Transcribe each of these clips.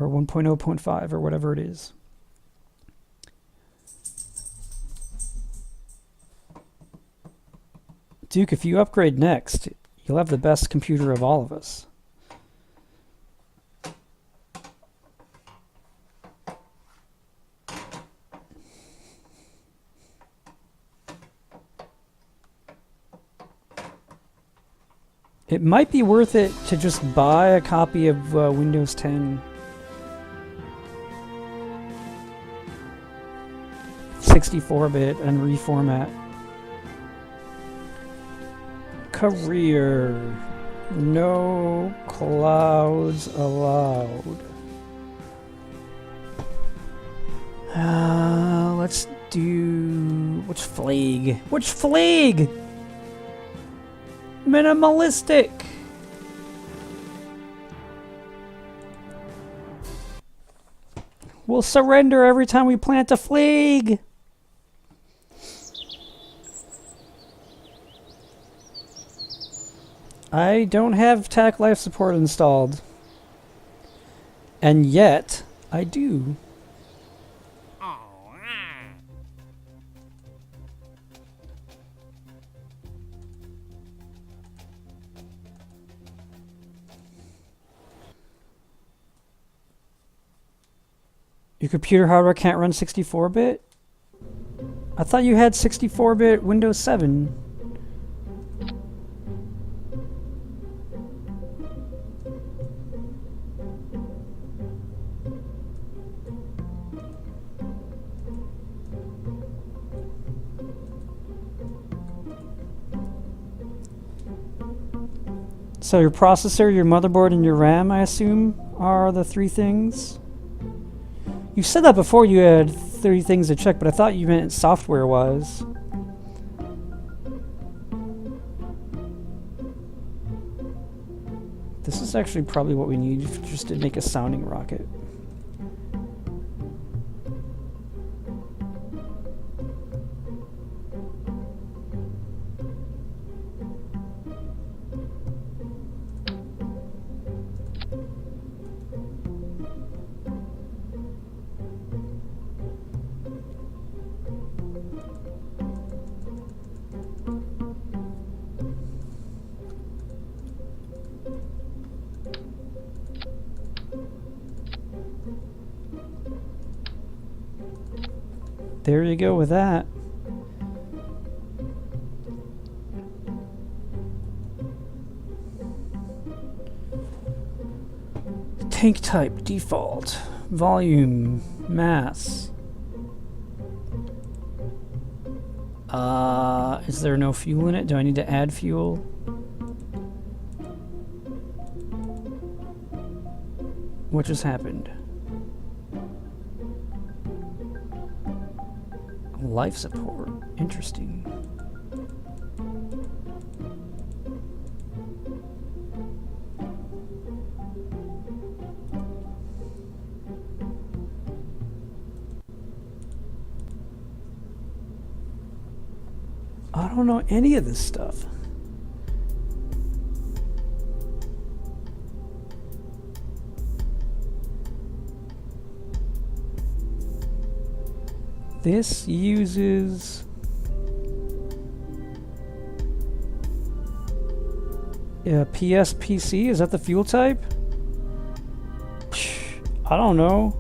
or 1.0.5 or whatever it is. Duke, if you upgrade next, you'll have the best computer of all of us. It might be worth it to just buy a copy of Windows 10. 64-bit and reformat. Career. No clouds allowed. Let's do... Which flag? Which flag? Minimalistic. We'll surrender every time we plant a flag. I don't have TAC Life Support installed. And yet, I do. Your computer hardware can't run 64-bit? I thought you had 64-bit Windows 7. So your processor, your motherboard, and your RAM, I assume, are the three things? You said that before you had 30 things to check, but I thought you meant software-wise. This is actually probably what we need just to make a sounding rocket. There you go with that. Tank type, default, volume, mass. Is there no fuel in it? Do I need to add fuel? What just happened? Life support. Interesting. I don't know any of this stuff. This uses PSPC. Is that the fuel type? I don't know.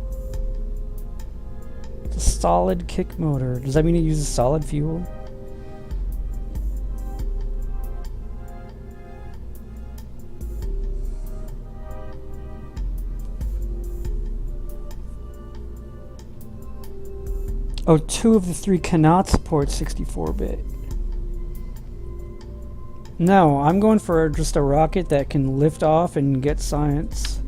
It's a solid kick motor. Does that mean it uses solid fuel? Oh, 2 of the 3 cannot support 64-bit. No, I'm going for just a rocket that can lift off and get science.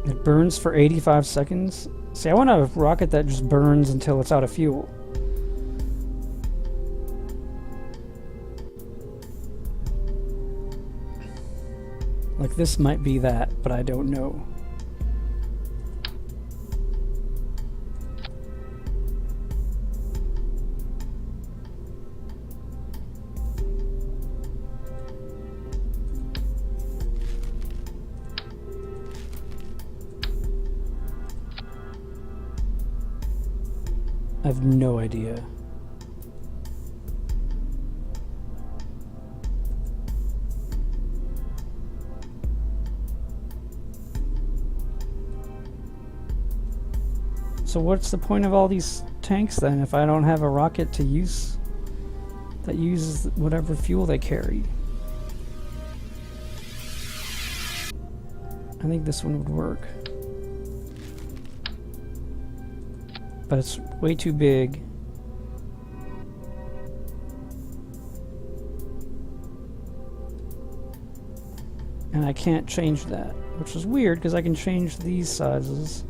It burns for 85 seconds. See, I want a rocket that just burns until it's out of fuel. Like this might be that, but I don't know. I have no idea. So what's the point of all these tanks then if I don't have a rocket to use that uses whatever fuel they carry? I think this one would work. But it's way too big. And I can't change that, which is weird because I can change these sizes.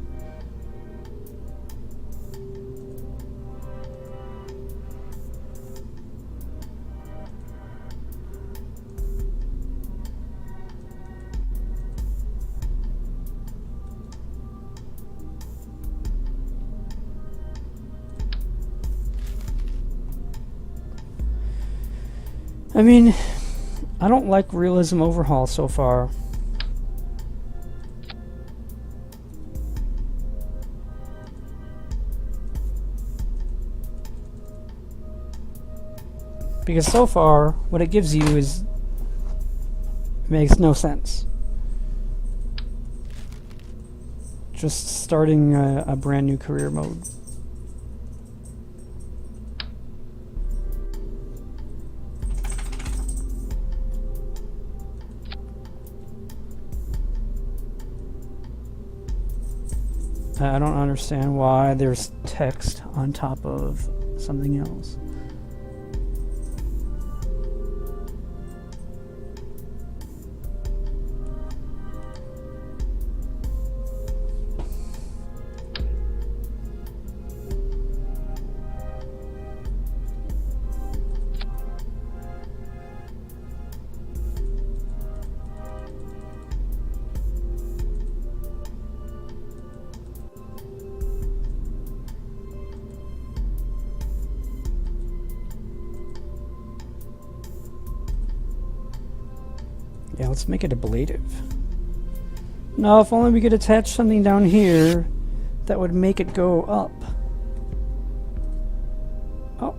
I mean, I don't like Realism Overhaul so far. Because so far, what it gives you is makes no sense. Just starting a brand new career mode. I don't understand why there's text on top of something else. Yeah, let's make it ablative. No, if only we could attach something down here that would make it go up. Oh.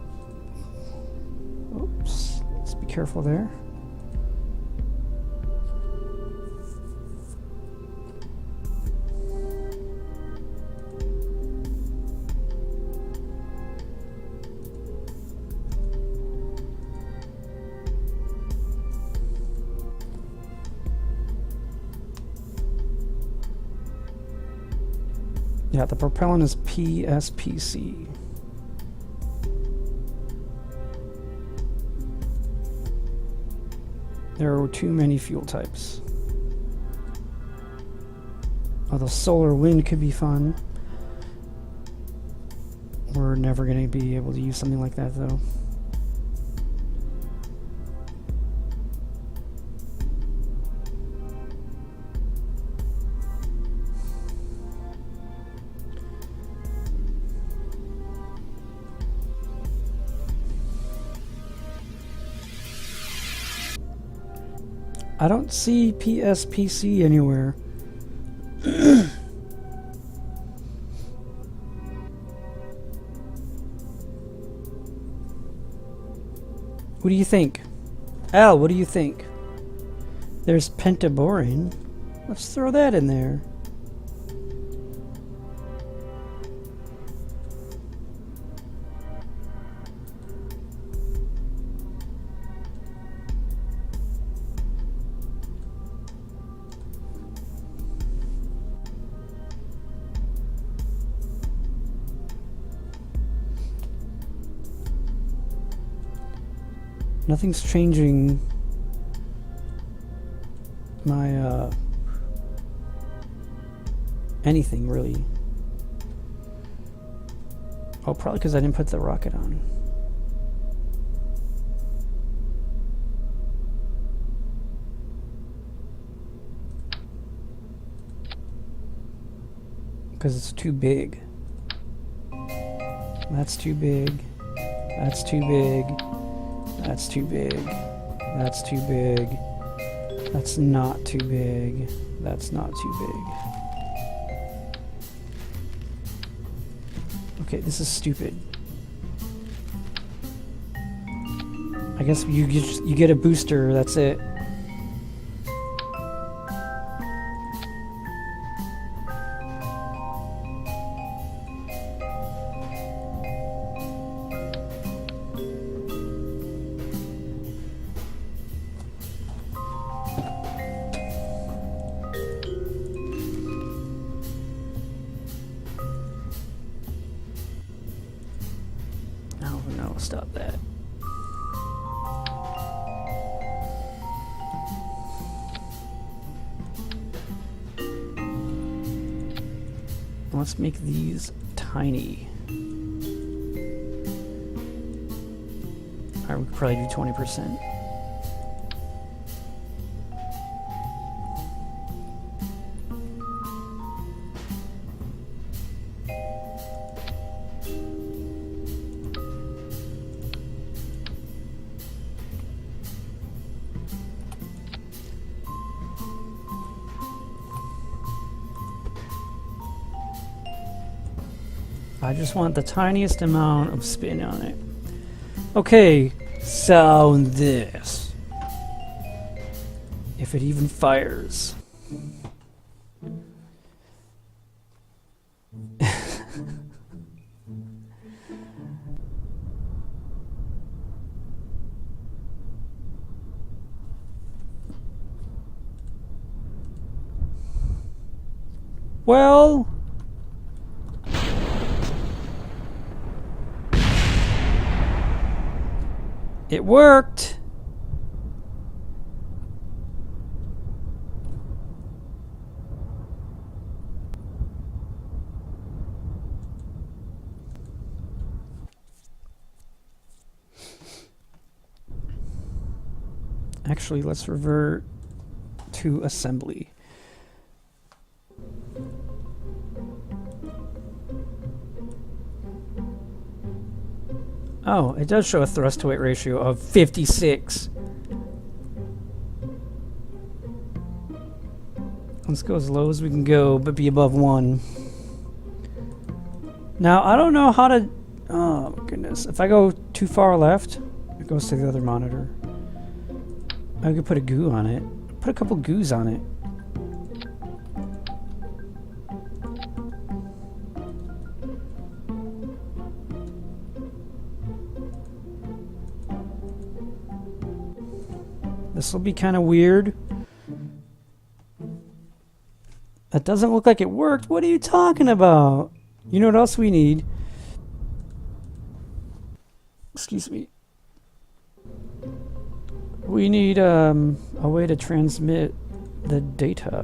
Oops. Let's be careful there. Yeah, the propellant is PSPC. There are too many fuel types. Although solar wind could be fun. We're never going to be able to use something like that though. I don't see PSPC anywhere. What do you think? Al, what do you think? There's pentaborane. Let's throw that in there. Nothing's changing my, anything really. Oh, probably because I didn't put the rocket on. Because it's too big. That's too big. That's too big. That's too big. That's too big. That's not too big. That's not too big. Okay, this is stupid. I guess you get a booster, that's it. Oh no, stop that. Let's make these tiny. Alright, we could probably do 20%. I just want the tiniest amount of spin on it. Okay, sound this. If it even fires. Well, it worked. Actually, let's revert to assembly. Oh, it does show a thrust to weight ratio of 56. Let's go as low as we can go, but be above 1. Now, I don't know how to... Oh, my goodness. If I go too far left, it goes to the other monitor. I could put a goo on it. Put a couple goos on it. This will be kind of weird. That doesn't look like it worked. What are you talking about? You know what else we need? Excuse me. We need a way to transmit the data,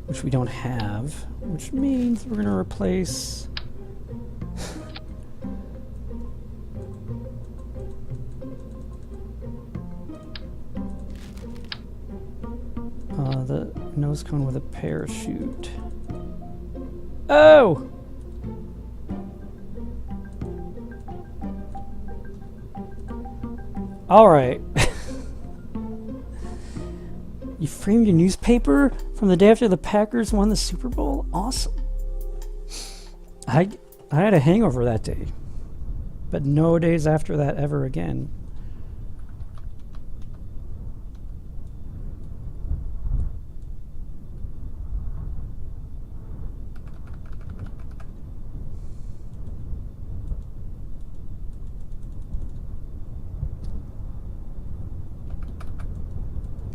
which we don't have, which means we're going to replace the nose cone with a parachute. Oh! Alright. You framed your newspaper from the day after the Packers won the Super Bowl? Awesome. I had a hangover that day, but no days after that ever again.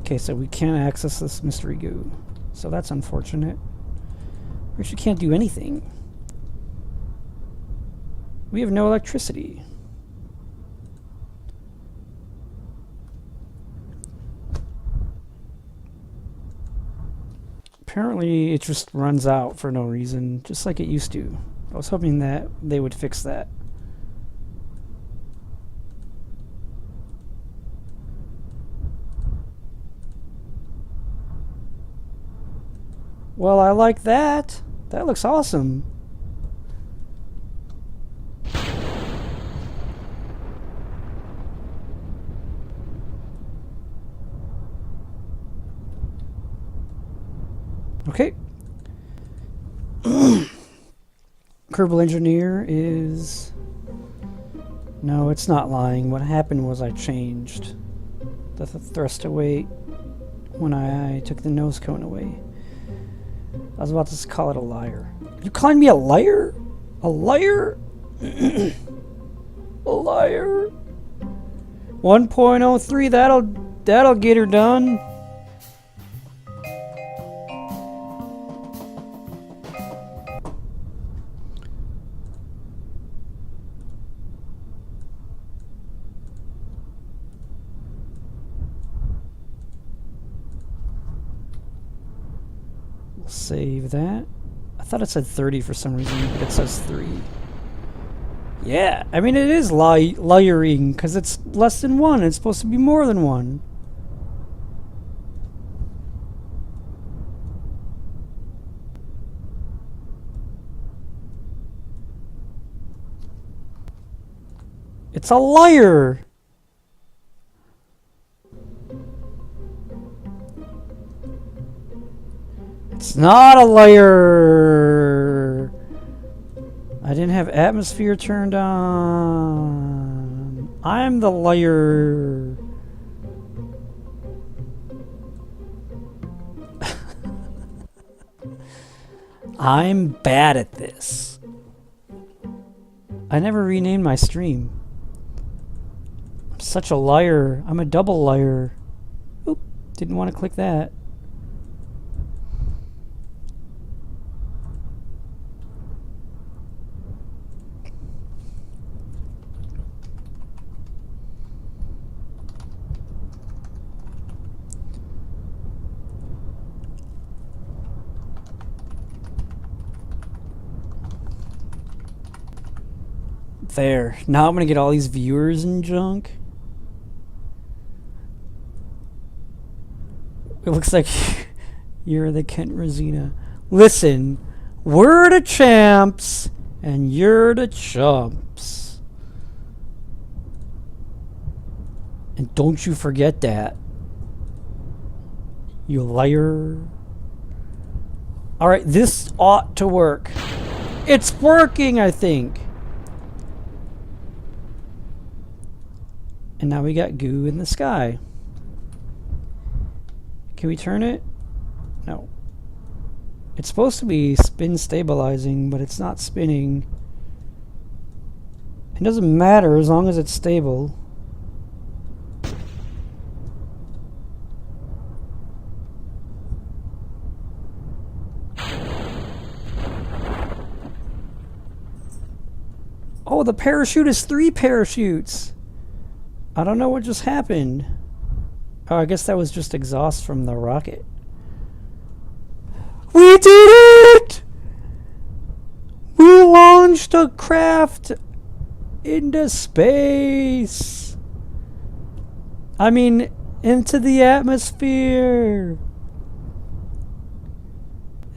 Okay, so we can't access this mystery goo. So that's unfortunate. We actually can't do anything. We have no electricity. Apparently it just runs out for no reason, just like it used to. I was hoping that they would fix that. Well, I like that. That looks awesome. Okay. Kerbal Engineer is... No, it's not lying. What happened was I changed the thrust away when I took the nose cone away. I was about to call it a liar. You calling me a liar? A liar? A liar. 1.03, that'll get her done. We'll save that. I thought it said 30 for some reason, but it says 3. Yeah, I mean it is liaring because it's less than 1. It's supposed to be more than 1. It's a liar. It's not a liar. I didn't have atmosphere turned on. I'm the liar. I'm bad at this. I never renamed my stream. I'm such a liar. I'm a double liar. Oop, didn't want to click that. There. Now I'm gonna get all these viewers and junk. It looks like you're the Kent Rosina. Listen, we're the champs and you're the chumps. And don't you forget that. You liar. Alright, this ought to work. It's working, I think. And now we got goo in the sky. Can we turn it? No. It's supposed to be spin stabilizing, but it's not spinning. It doesn't matter as long as it's stable. Oh, the parachute is 3 parachutes. I don't know what just happened. Oh, I guess that was just exhaust from the rocket. We did it! We launched a craft into space. I mean, into the atmosphere.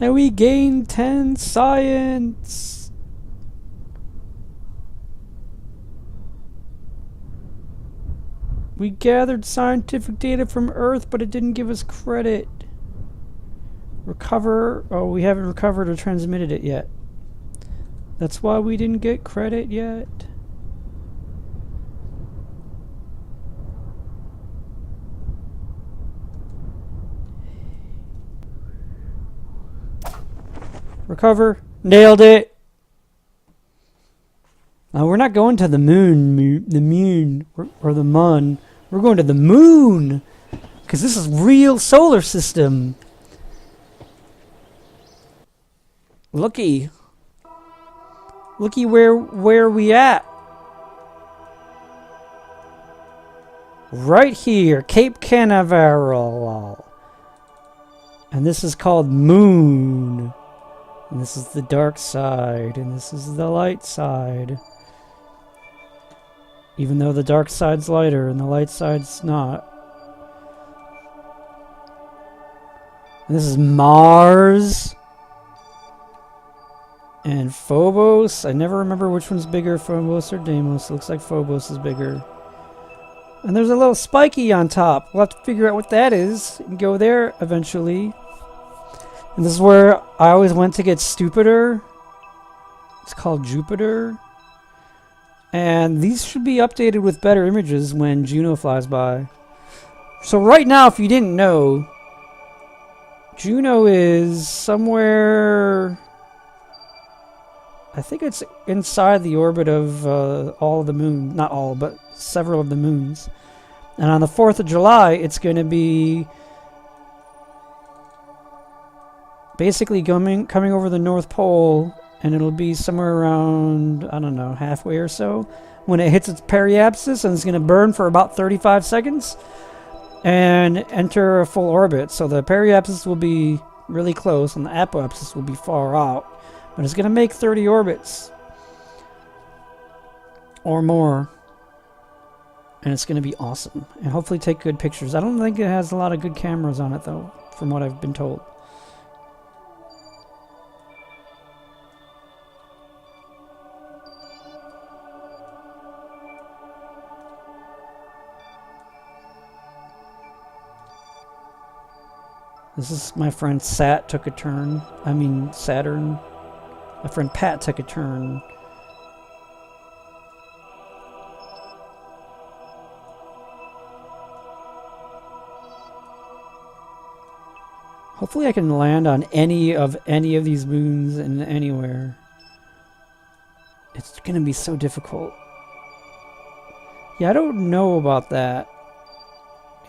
And we gained 10 science. We gathered scientific data from Earth, but it didn't give us credit. Recover. Oh, we haven't recovered or transmitted it yet. That's why we didn't get credit yet. Recover. Nailed it. We're not going to the moon, or the mun. We're going to the moon, because this is real solar system. Looky where we at. Right here, Cape Canaveral. And this is called Moon. And this is the dark side, and this is the light side. Even though the dark side's lighter and the light side's not. And this is Mars. And Phobos. I never remember which one's bigger, Phobos or Deimos. It looks like Phobos is bigger. And there's a little spiky on top. We'll have to figure out what that is and go there eventually. And this is where I always went to get stupider. It's called Jupiter. And these should be updated with better images when Juno flies by. So right now, if you didn't know, Juno is somewhere... I think it's inside the orbit of all of the moons. Not all, but several of the moons. And on the 4th of July, it's going to be basically coming over the North Pole, and it'll be somewhere around, I don't know, halfway or so, when it hits its periapsis, and it's going to burn for about 35 seconds and enter a full orbit. So the periapsis will be really close, and the apoapsis will be far out. But it's going to make 30 orbits or more. And it's going to be awesome. And hopefully take good pictures. I don't think it has a lot of good cameras on it, though, from what I've been told. This is my friend Sat took a turn. I mean, Saturn. My friend Pat took a turn. Hopefully I can land on any of these moons and anywhere. It's gonna be so difficult. Yeah, I don't know about that.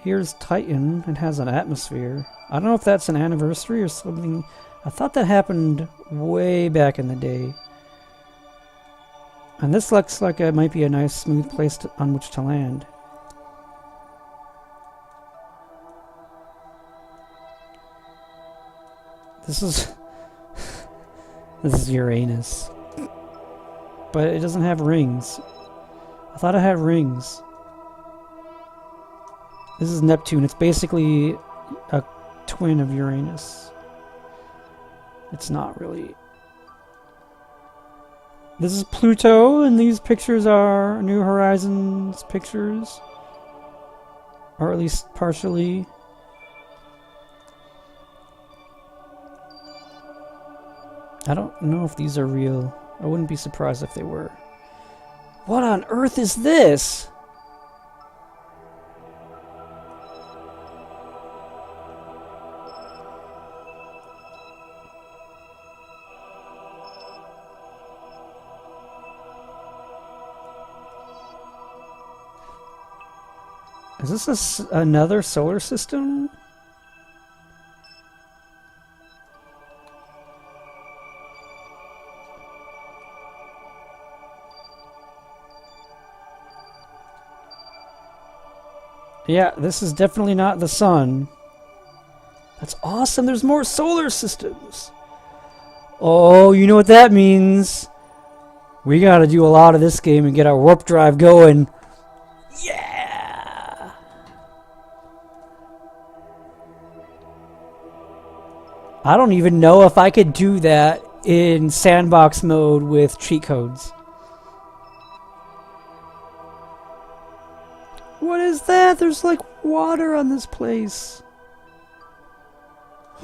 Here's Titan. It has an atmosphere. I don't know if that's an anniversary or something. I thought that happened way back in the day. And this looks like it might be a nice smooth place on which to land. This is this is Uranus. But it doesn't have rings. I thought it had rings. This is Neptune. It's basically a twin of Uranus. It's not really. This is Pluto, and these pictures are New Horizons pictures. Or at least partially. I don't know if these are real. I wouldn't be surprised if they were. What on earth is this? Is this another solar system? Yeah, this is definitely not the sun. That's awesome. There's more solar systems. Oh, you know what that means. We gotta do a lot of this game and get our warp drive going. Yeah! I don't even know if I could do that in sandbox mode with cheat codes. What is that? There's like water on this place.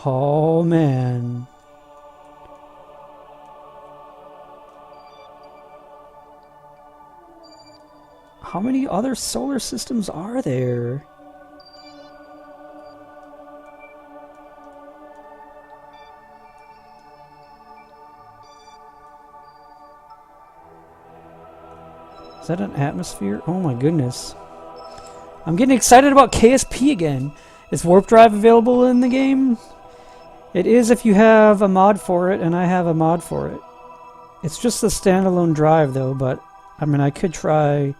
Oh man. How many other solar systems are there? Is that an atmosphere? Oh my goodness. I'm getting excited about KSP again. Is warp drive available in the game? It is if you have a mod for it, and I have a mod for it. It's just a standalone drive though, but I mean I could try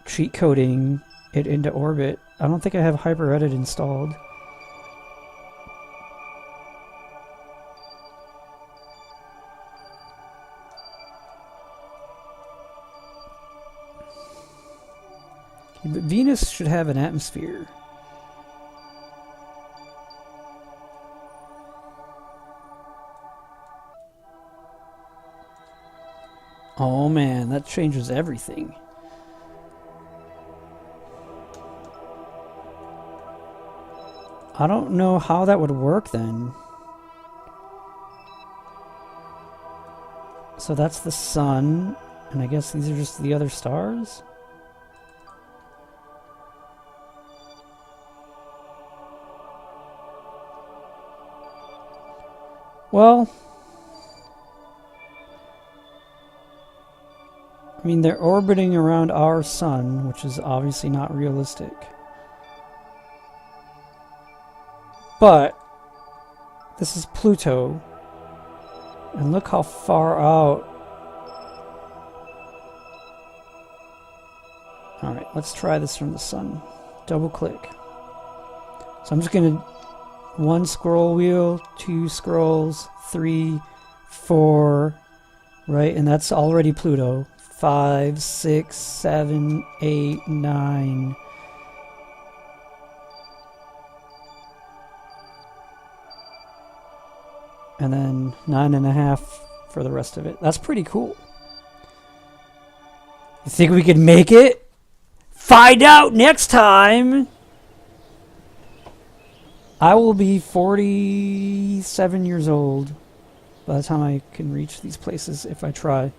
cheat coding it into orbit. I don't think I have HyperEdit installed. But Venus should have an atmosphere. Oh man, that changes everything. I don't know how that would work then. So that's the sun, and I guess these are just the other stars? Well, I mean, they're orbiting around our sun, which is obviously not realistic. But this is Pluto, and look how far out. Alright, let's try this from the sun. Double click. So I'm just going to 1 scroll wheel, 2 scrolls, 3, 4, right? And that's already Pluto. 5, 6, 7, 8, 9. And then 9.5 for the rest of it. That's pretty cool. You think we could make it? Find out next time! I will be 47 years old by the time I can reach these places if I try.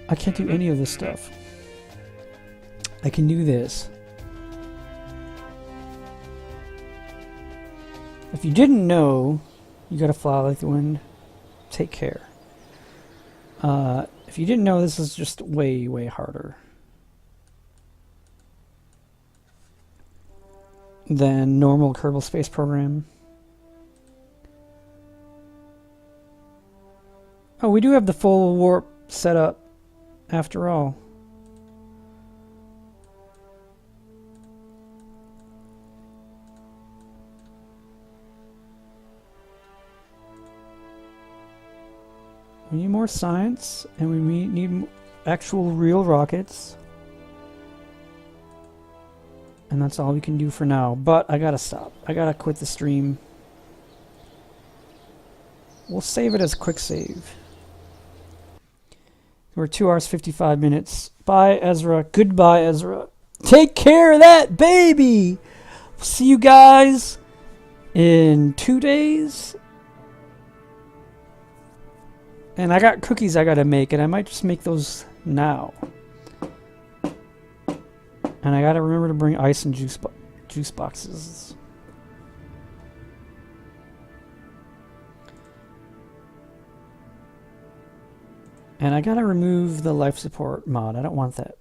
I can't do any of this stuff. I can do this. If you didn't know, you gotta fly like the wind. Take care. If you didn't know, this is just way, way harder than normal Kerbal Space Program. Oh, we do have the full warp set up after all. We need more science, and we need actual real rockets. And that's all we can do for now. But I gotta stop. I gotta quit the stream. We'll save it as quick save. We're 2 hours 55 minutes. Bye, Ezra. Goodbye, Ezra. Take care of that baby! See you guys in 2 days. And I got cookies I gotta make, and I might just make those now. And I gotta remember to bring ice and juice boxes. And I gotta remove the life support mod. I don't want that.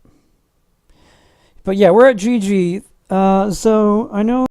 But yeah, we're at GG. So I know